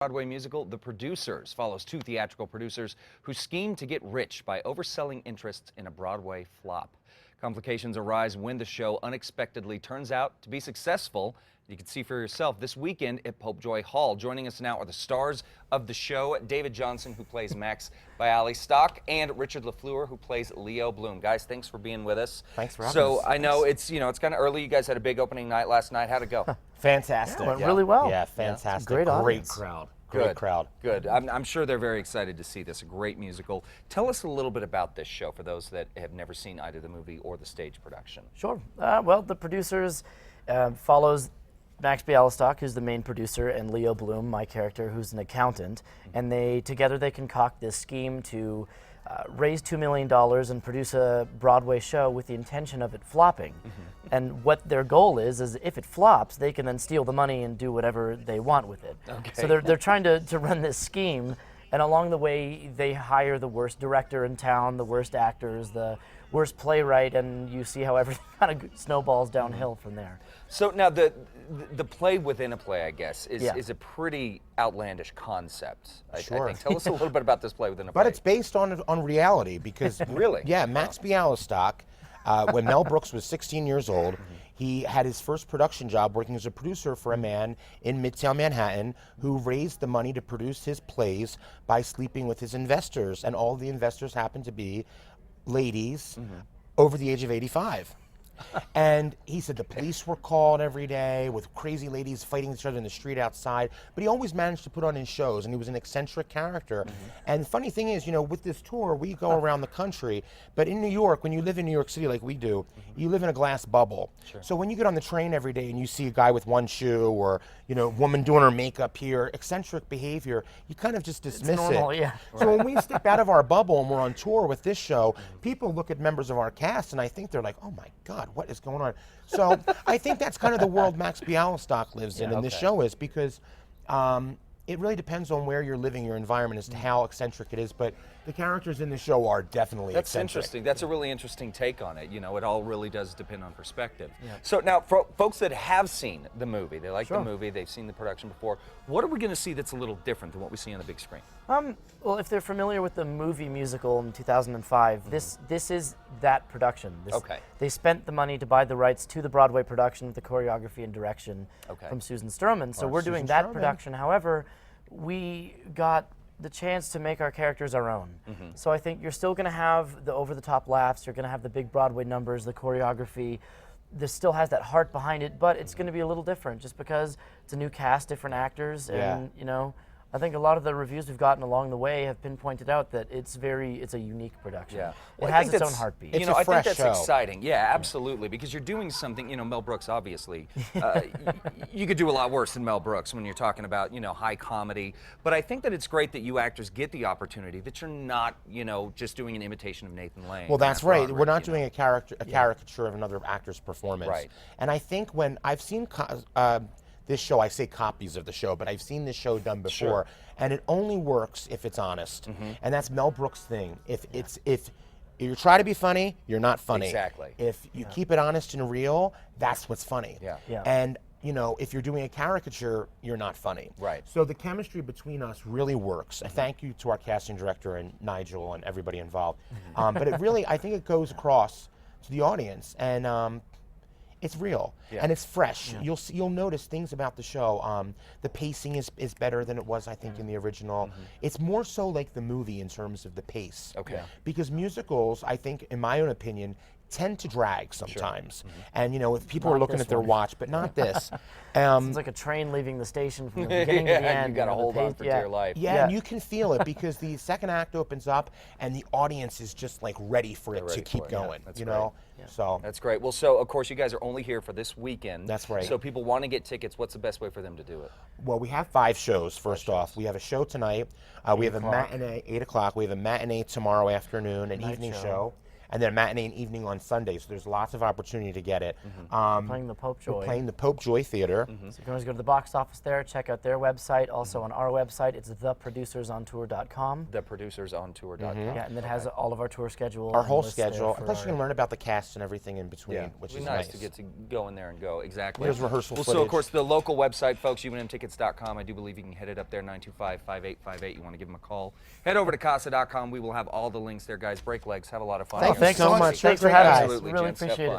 Broadway musical, The Producers, follows two theatrical producers who scheme to get rich by overselling interests in a Broadway flop. Complications arise when the show unexpectedly turns out to be successful. You can see for yourself this weekend at Popejoy Hall. Joining us now are the stars of the show, David Johnson, who plays Max Bialystock, and Richard LaFleur, who plays Leo Bloom. Guys, thanks for being with us. Thanks for having us. So I know it's kind of early. You guys had a big opening night last night. How'd it go? Fantastic. Went really well. Yeah, fantastic. Great audience. Crowd. Good. Great crowd. Good. I'm sure they're very excited to see this. A great musical. Tell us a little bit about this show for those that have never seen either the movie or the stage production. Sure. Well, The Producers follows Max Bialystock, who's the main producer, and Leo Bloom, my character, who's an accountant. And together they concoct this scheme to raise $2 million and produce a Broadway show with the intention of it flopping. And what their goal is if it flops, they can then steal the money and do whatever they want with it. Okay. So they're trying to run this scheme, and along the way they hire the worst director in town, the worst actors, the worst playwright, and you see how everything kind of snowballs downhill from there. So now the play within a play, I guess, is a pretty outlandish concept. I think. Tell us a little bit about this play within a play. But it's based on reality because Really? Yeah, Max Bialystock, when Mel Brooks was 16 years old, he had his first production job working as a producer for a man in Midtown Manhattan who raised the money to produce his plays by sleeping with his investors, and all the investors happened to be ladies over the age of 85. And he said the police were called every day with crazy ladies fighting each other in the street outside, but he always managed to put on his shows, and he was an eccentric character. And the funny thing is, with this tour, we go around the country, but in New York, when you live in New York City like we do, you live in a glass bubble. Sure. So when you get on the train every day and you see a guy with one shoe or, woman doing her makeup here, eccentric behavior, you kind of just dismiss It's normal, it. yeah. So when we step out of our bubble and we're on tour with this show, people look at members of our cast and I think they're like, oh my God, what is going on? So I think that's kind of the world Max Bialystock lives in, and this show is, because it really depends on where you're living, your environment, as to how eccentric it is. But the characters in the show are definitely That's eccentric. interesting. That's a really interesting take on it. It all really does depend on perspective. Yeah. So now, for folks that have seen the movie, they like the movie, they've seen the production before, what are we going to see that's a little different than what we see on the big screen? Well, if they're familiar with the movie musical in 2005, this is that production. They spent the money to buy the rights to the Broadway production with the choreography and direction from Susan Stroman. So we're doing that production. However, we got the chance to make our characters our own. So I think you're still going to have the over-the-top laughs, you're going to have the big Broadway numbers, the choreography. This still has that heart behind it, but it's going to be a little different just because it's a new cast, different actors, and I think a lot of the reviews we've gotten along the way have pinpointed out that it's a unique production. Yeah. It has its own heartbeat. It's a fresh I think that's show. exciting. Yeah, absolutely, because you're doing something, Mel Brooks, obviously. You could do a lot worse than Mel Brooks when you're talking about, high comedy. But I think that it's great that you actors get the opportunity, that you're not, just doing an imitation of Nathan Lane. Well, that's right. We're not doing a caricature of another actor's performance. Right. And I think when I've seen this show, I say copies of the show, but I've seen this show done before, and it only works if it's honest. And that's Mel Brooks' thing. If you try to be funny, you're not funny. Exactly. If you keep it honest and real, that's what's funny. Yeah. And if you're doing a caricature, you're not funny. Right. So the chemistry between us really works. Thank you to our casting director and Nigel and everybody involved. But it really, I think it goes across to the audience, and it's real and it's fresh. You'll notice things about the show. The pacing is better than it was, I think, in the original. It's more so like the movie in terms of the pace. Because musicals, I think, in my own opinion, tend to drag sometimes. And if people are looking at their watch, but not this. It's like a train leaving the station from the beginning to the end. You got to hold on for dear life. Yeah, and you can feel it because the second act opens up and the audience is just like ready for it to keep going. That's So that's great. Well, so of course you guys are only here for this weekend. That's right. So people want to get tickets. What's the best way for them to do it? Well, we have 5 shows. First off, we have a show tonight. We have a matinee, 8 o'clock. We have a matinee tomorrow afternoon, an evening show. and then a matinee and evening on Sunday. So there's lots of opportunity to get it. Playing the Popejoy. We're playing the Popejoy Theater. So you can always go to the box office there, check out their website. Also on our website, it's theproducersontour.com. Theproducersontour.com. Yeah, and it has all of our tour schedule. Our and whole lists there schedule. for And plus, you our- can learn about the cast and everything in between, Yeah, which it'd is be nice nice. to get to go in there and go. Exactly. There's rehearsal So, footage. of course, the local website, folks, UNMtickets.com. I do believe you can hit it up there, 925-5858. You want to give them a call. Head over to casa.com. We will have all the links there, guys. Break legs. Have a lot of fun. Thank you Thanks so so much. Thanks for Great having guys. us. Absolutely, Really gents. Have appreciate it. fun.